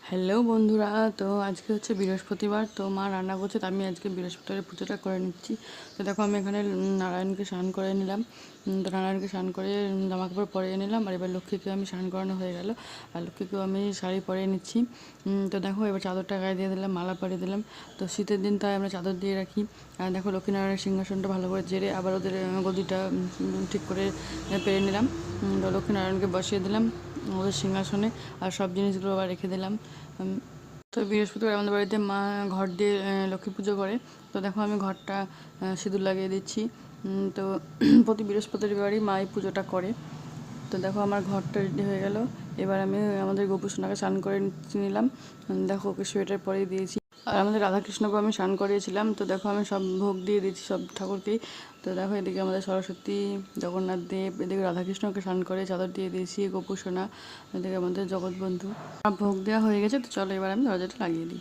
Hello বন্ধুরা, তো আজকে হচ্ছে বৃহস্পতিবার। তো মা রান্না করছে, তো আমি আজকে বৃহস্পতিবারের পুজোটা করে নিচ্ছি। তো দেখো আমি এখানে নারায়ণকে স্নান করে নিলাম। তো নারায়ণকে স্নান করে জামা কাপড় পরিয়ে নিলাম। আর এবার লক্ষ্মীকে আমি স্নান করানো হয়ে গেল, আর লক্ষ্মীকেও আমি শাড়ি পরিয়ে নিচ্ছি। তো দেখো এবার চাদরটা গায়ে দিয়ে দিলাম, মালা পরিয়ে দিলাম। তো শীতের দিন তাই আমরা চাদর দিয়ে রাখি। আর দেখো লক্ষ্মীনারায়ণের সিংহাসনটা ভালো করে ঝেড়ে আবার ওদের গদিটা ঠিক করে পেরে নিলাম। তো লক্ষ্মীনারায়ণকে বসিয়ে দিলাম ওদের সিংহাসনে, আর সব জিনিসগুলো আবার রেখে দিলাম। তো বৃহস্পতিবার আমাদের বাড়িতে মা ঘর দিয়ে লক্ষ্মী পুজো করে। তো দেখো আমি ঘরটা সিঁদুর লাগিয়ে দিচ্ছি। তো প্রতি বৃহস্পতিবারই মা এই পুজোটা করে। তো দেখো আমার ঘরটা রেডি হয়ে গেল। এবার আমি আমাদের গোপু সোনাকে স্নান করে নিলাম। দেখো ওকে সোয়েটার পরিয়ে দিয়েছি। আর আমাদের রাধাকৃষ্ণকেও আমি স্নান করিয়েছিলাম। তো দেখো আমি সব ভোগ দিয়ে দিয়েছি সব ঠাকুরকেই। তো দেখো এদিকে আমাদের সরস্বতী, জগন্নাথ দেব, এদিকে রাধাকৃষ্ণকে স্নান করে চাদর দিয়ে দিয়েছি গোপু সোনা, এদিকে আমাদের জগৎবন্ধু। ভোগ দেওয়া হয়ে গেছে। তো চলো এবার আমি দরজাটা লাগিয়ে দিই।